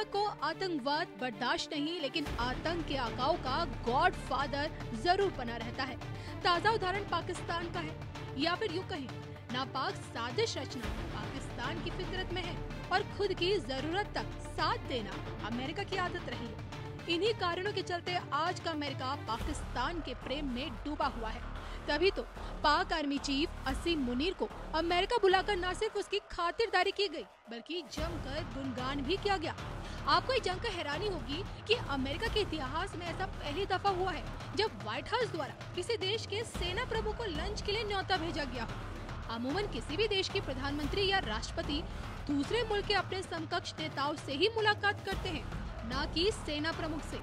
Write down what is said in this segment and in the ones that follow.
America को आतंकवाद बर्दाश्त नहीं, लेकिन आतंक के आकाओं का गॉड फादर जरूर बना रहता है। ताज़ा उदाहरण पाकिस्तान का है, या फिर यूँ कहें नापाक साजिश रचना पाकिस्तान की फितरत में है और खुद की जरूरत तक साथ देना अमेरिका की आदत रही है। इन्हीं कारणों के चलते आज का अमेरिका पाकिस्तान के प्रेम में डूबा हुआ है। तभी तो पाक आर्मी चीफ असीम मुनीर को अमेरिका बुलाकर न सिर्फ उसकी खातिरदारी की गई, बल्कि जमकर गुणगान भी किया गया। आपको ये जानकर हैरानी होगी कि अमेरिका के इतिहास में ऐसा पहली दफा हुआ है जब व्हाइट हाउस द्वारा किसी देश के सेना प्रमुख को लंच के लिए न्योता भेजा गया हो। अमूमन किसी भी देश के प्रधानमंत्री या राष्ट्रपति दूसरे मुल्क के अपने समकक्ष नेताओं से ही मुलाकात करते हैं, न कि सेना प्रमुख से।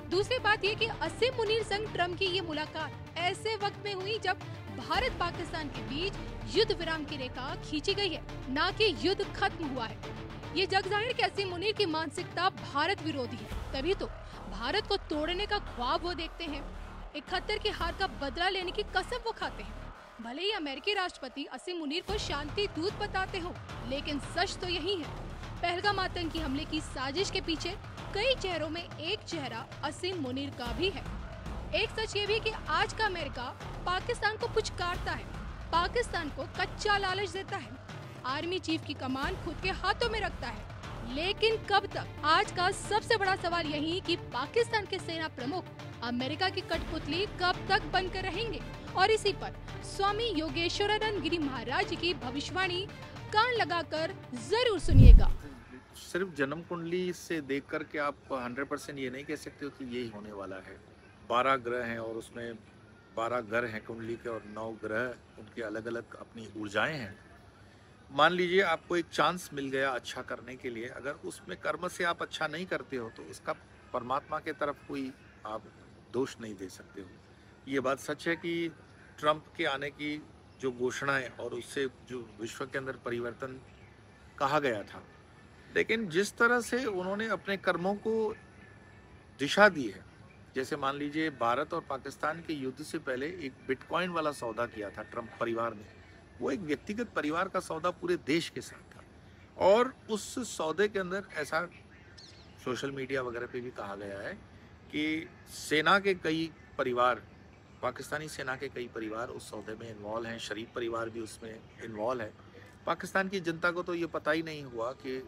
दूसरी बात ये कि असीम मुनीर संग ट्रम्प की ये मुलाकात ऐसे वक्त में हुई जब भारत पाकिस्तान के बीच युद्ध विराम की रेखा खींची गई है, न कि युद्ध खत्म हुआ है। ये जग जाहिर कि असीम मुनीर की मानसिकता भारत विरोधी है, तभी तो भारत को तोड़ने का ख्वाब वो देखते हैं। 71 की हार का बदला लेने की कसम वो खाते हैं। भले ही अमेरिकी राष्ट्रपति असीम मुनीर को शांति दूत बताते हो, लेकिन सच तो यही है। पहलगाम आतंकी हमले की साजिश के पीछे कई चेहरों में एक चेहरा असीम मुनीर का भी है। एक सच ये भी कि आज का अमेरिका पाकिस्तान को पुचकारता है, पाकिस्तान को कच्चा लालच देता है, आर्मी चीफ की कमान खुद के हाथों में रखता है। लेकिन कब तक? आज का सबसे बड़ा सवाल यही कि पाकिस्तान के सेना प्रमुख अमेरिका की कठपुतली कब तक बनकर रहेंगे। और इसी पर स्वामी योगेश्वरानंद गिरी महाराज जी की भविष्यवाणी कान लगाकर जरूर सुनिएगा। सिर्फ जन्म कुंडली से देख कर के आप 100% ये नहीं कह सकते हो कि यही होने वाला है। 12 ग्रह हैं और उसमें 12 घर हैं कुंडली के और 9 ग्रह उनके अलग अलग अपनी ऊर्जाएं हैं। मान लीजिए आपको एक चांस मिल गया अच्छा करने के लिए, अगर उसमें कर्म से आप अच्छा नहीं करते हो तो उसका परमात्मा के तरफ कोई आप दोष नहीं दे सकते हो। ये बात सच है कि ट्रंप के आने की जो घोषणा है और उससे जो विश्व के अंदर परिवर्तन कहा गया था, लेकिन जिस तरह से उन्होंने अपने कर्मों को दिशा दी है, जैसे मान लीजिए भारत और पाकिस्तान के युद्ध से पहले एक बिटकॉइन वाला सौदा किया था ट्रंप परिवार ने। वो एक व्यक्तिगत परिवार का सौदा पूरे देश के साथ था, और उस सौदे के अंदर ऐसा सोशल मीडिया वगैरह पे भी कहा गया है कि सेना के कई परिवार, पाकिस्तानी सेना के कई परिवार उस सौदे में इन्वॉल्व हैं, शरीफ परिवार भी उसमें इन्वॉल्व है। पाकिस्तान की जनता को तो ये पता ही नहीं हुआ कि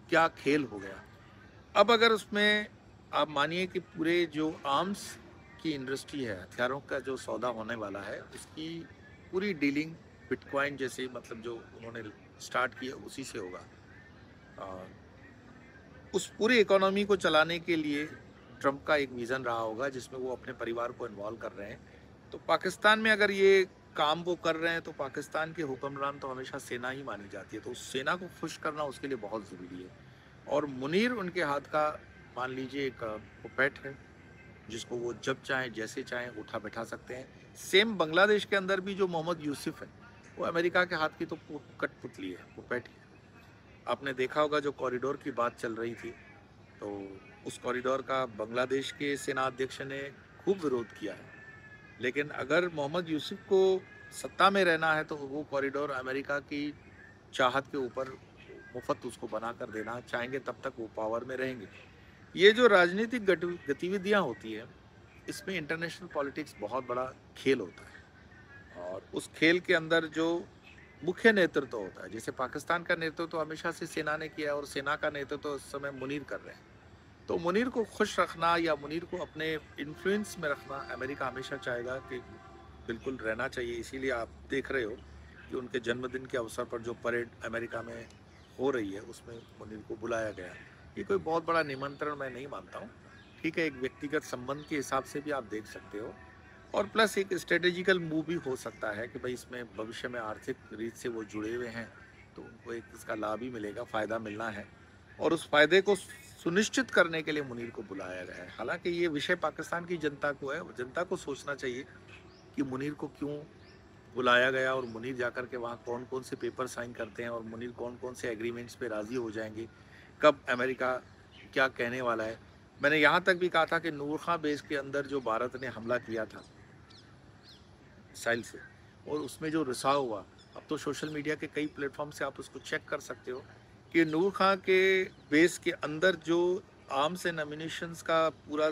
क्या खेल हो गया। अब अगर उसमें आप मानिए कि पूरे जो आर्म्स की इंडस्ट्री है, हथियारों का जो सौदा होने वाला है, उसकी पूरी डीलिंग बिटकॉइन जैसे मतलब जो उन्होंने स्टार्ट किया उसी से होगा। उस पूरी इकोनॉमी को चलाने के लिए ट्रंप का एक विज़न रहा होगा जिसमें वो अपने परिवार को इन्वॉल्व कर रहे हैं। तो पाकिस्तान में अगर ये काम वो कर रहे हैं तो पाकिस्तान के हुक्मरान तो हमेशा सेना ही मानी जाती है, तो उस सेना को खुश करना उसके लिए बहुत ज़रूरी है। और मुनीर उनके हाथ का मान लीजिए एक पुपेट है जिसको वो जब चाहें जैसे चाहें उठा बैठा सकते हैं। सेम बांग्लादेश के अंदर भी जो मोहम्मद यूसुफ है वो अमेरिका के हाथ की तो कठपुतली है, पुपेट है। आपने देखा होगा जो कॉरिडोर की बात चल रही थी, तो उस कॉरिडोर का बांग्लादेश के सेना अध्यक्ष ने खूब विरोध किया है, लेकिन अगर मोहम्मद यूसुफ को सत्ता में रहना है तो वो कॉरिडोर अमेरिका की चाहत के ऊपर मुफ्त उसको बना कर देना चाहेंगे, तब तक वो पावर में रहेंगे। ये जो राजनीतिक गतिविधियां होती है, इसमें इंटरनेशनल पॉलिटिक्स बहुत बड़ा खेल होता है, और उस खेल के अंदर जो मुख्य नेतृत्व होता है, जैसे पाकिस्तान का नेतृत्व तो हमेशा से सेना ने किया और सेना का नेतृत्व तो इस समय मुनीर कर रहे हैं। तो मुनीर को खुश रखना या मुनीर को अपने इन्फ्लुएंस में रखना अमेरिका हमेशा चाहेगा कि बिल्कुल रहना चाहिए। इसीलिए आप देख रहे हो कि उनके जन्मदिन के अवसर पर जो परेड अमेरिका में हो रही है उसमें मुनीर को बुलाया गया। ये कोई बहुत बड़ा निमंत्रण मैं नहीं मानता हूँ। ठीक है, एक व्यक्तिगत संबंध के हिसाब से भी आप देख सकते हो, और प्लस एक स्ट्रेटेजिकल मूव भी हो सकता है कि भाई इसमें भविष्य में आर्थिक रीत से वो जुड़े हुए हैं तो उनको एक इसका लाभ ही मिलेगा, फ़ायदा मिलना है, और उस फायदे को सुनिश्चित करने के लिए मुनीर को बुलाया गया है। हालांकि ये विषय पाकिस्तान की जनता को है, जनता को सोचना चाहिए कि मुनीर को क्यों बुलाया गया और मुनीर जाकर के वहाँ कौन कौन से पेपर साइन करते हैं और मुनीर कौन कौन से एग्रीमेंट्स पे राज़ी हो जाएंगे, कब अमेरिका क्या कहने वाला है। मैंने यहाँ तक भी कहा था कि नूर खां बेस के अंदर जो भारत ने हमला किया था मिसाइल से, और उसमें जो रिसाव हुआ, अब तो सोशल मीडिया के कई प्लेटफॉर्म से आप उसको चेक कर सकते हो कि नूर खां के बेस के अंदर जो आर्म्स एंड एम्यूनिशंस का पूरा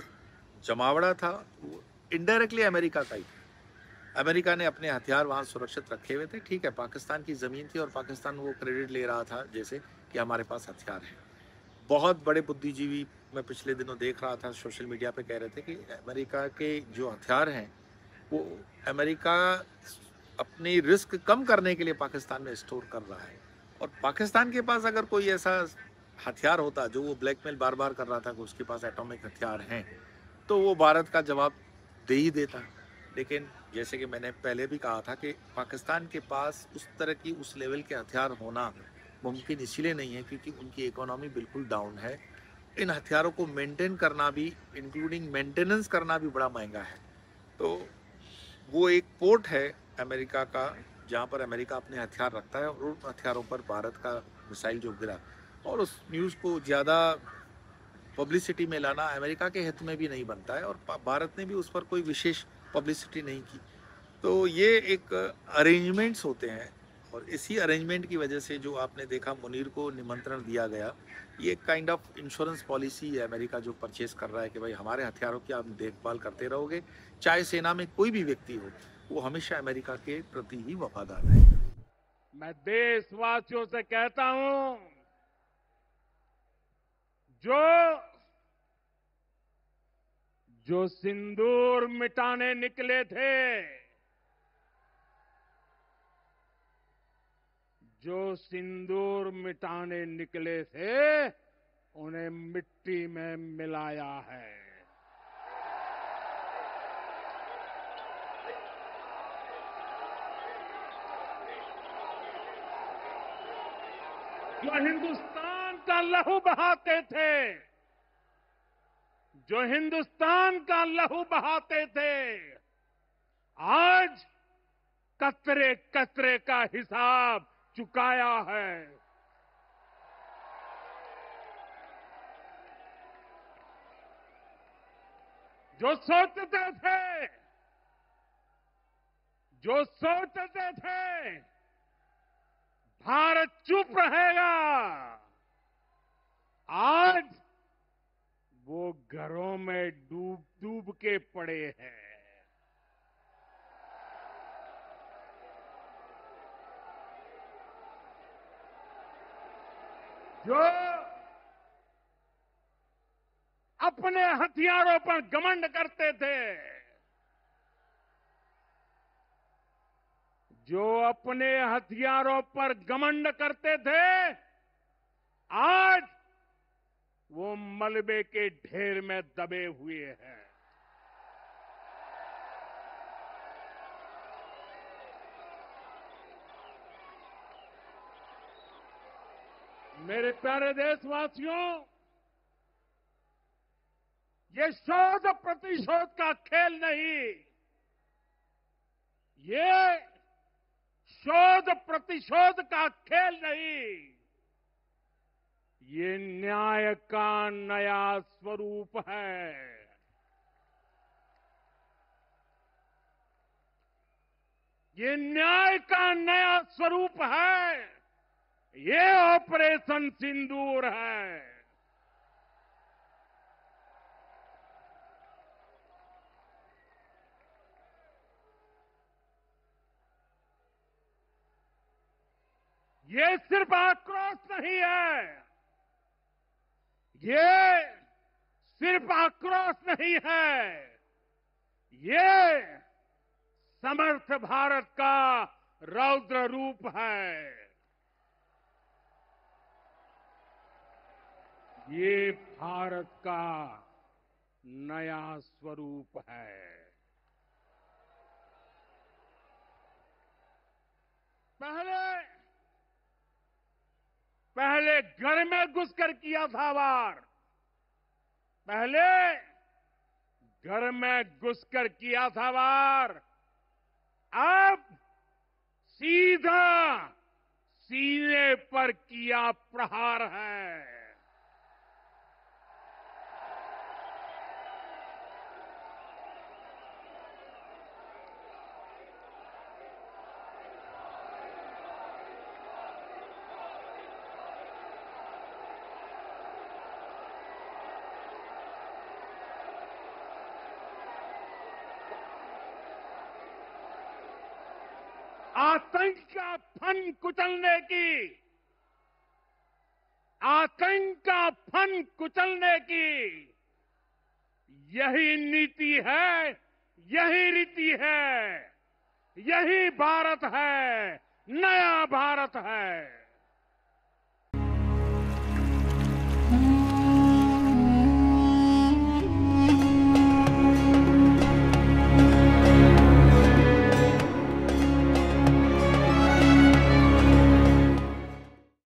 जमावड़ा था, वो इनडायरेक्टली अमेरिका का ही था। अमेरिका ने अपने हथियार वहाँ सुरक्षित रखे हुए थे। ठीक है, पाकिस्तान की ज़मीन थी और पाकिस्तान वो क्रेडिट ले रहा था जैसे कि हमारे पास हथियार है। बहुत बड़े बुद्धिजीवी मैं पिछले दिनों देख रहा था, सोशल मीडिया पे कह रहे थे कि अमेरिका के जो हथियार हैं वो अमेरिका अपनी रिस्क कम करने के लिए पाकिस्तान में स्टोर कर रहा है। और पाकिस्तान के पास अगर कोई ऐसा हथियार होता जो वो ब्लैकमेल बार बार कर रहा था कि उसके पास एटॉमिक हथियार हैं, तो वो भारत का जवाब दे ही देता। लेकिन जैसे कि मैंने पहले भी कहा था कि पाकिस्तान के पास उस तरह की उस लेवल के हथियार होना मुमकिन इसलिए नहीं है क्योंकि उनकी इकोनॉमी बिल्कुल डाउन है। इन हथियारों को मेंटेन करना भी, इंक्लूडिंग मेंटेनेंस करना भी बड़ा महंगा है। तो वो एक पोर्ट है अमेरिका का जहाँ पर अमेरिका अपने हथियार रखता है और उन हथियारों पर भारत का मिसाइल जो गिरा, और उस न्यूज़ को ज़्यादा पब्लिसिटी में लाना अमेरिका के हित में भी नहीं बनता है और भारत ने भी उस पर कोई विशेष पब्लिसिटी नहीं की। तो ये एक अरेंजमेंट्स होते हैं और इसी अरेंजमेंट की वजह से जो आपने देखा मुनीर को निमंत्रण दिया गया, ये एक काइंड ऑफ इंश्योरेंस पॉलिसी है अमेरिका जो परचेज कर रहा है कि भाई हमारे हथियारों की आप देखभाल करते रहोगे, चाहे सेना में कोई भी व्यक्ति हो, वो हमेशा अमेरिका के प्रति ही वफादार रहेगा। मैं देशवासियों से कहता हूं, जो जो सिंदूर मिटाने निकले थे, जो सिंदूर मिटाने निकले थे, उन्हें मिट्टी में मिलाया है। जो हिंदुस्तान का लहू बहाते थे, जो हिंदुस्तान का लहू बहाते थे, आज कतरे कतरे का हिसाब चुकाया है। जो सोचते थे, जो सोचते थे भारत चुप रहेगा, आज वो घरों में डूब डूब के पड़े हैं। जो अपने हथियारों पर घमंड करते थे, जो अपने हथियारों पर घमंड करते थे, आज वो मलबे के ढेर में दबे हुए हैं। मेरे प्यारे देशवासियों, ये शोध प्रतिशोध का खेल नहीं, ये शोध प्रतिशोध का खेल नहीं, ये न्याय का नया स्वरूप है। ये न्याय का नया स्वरूप है। ये ऑपरेशन सिंदूर है। ये सिर्फ आक्रोश नहीं है, ये सिर्फ आक्रोश नहीं है, ये समर्थ भारत का रौद्र रूप है। ये भारत का नया स्वरूप है। पहले घर में घुसकर किया था वार, पहले घर में घुसकर किया था वार, अब सीधा सीने पर किया प्रहार है। आतंक का फन कुचलने की, आतंक का फन कुचलने की यही नीति है, यही रीति है, यही भारत है, नया भारत है।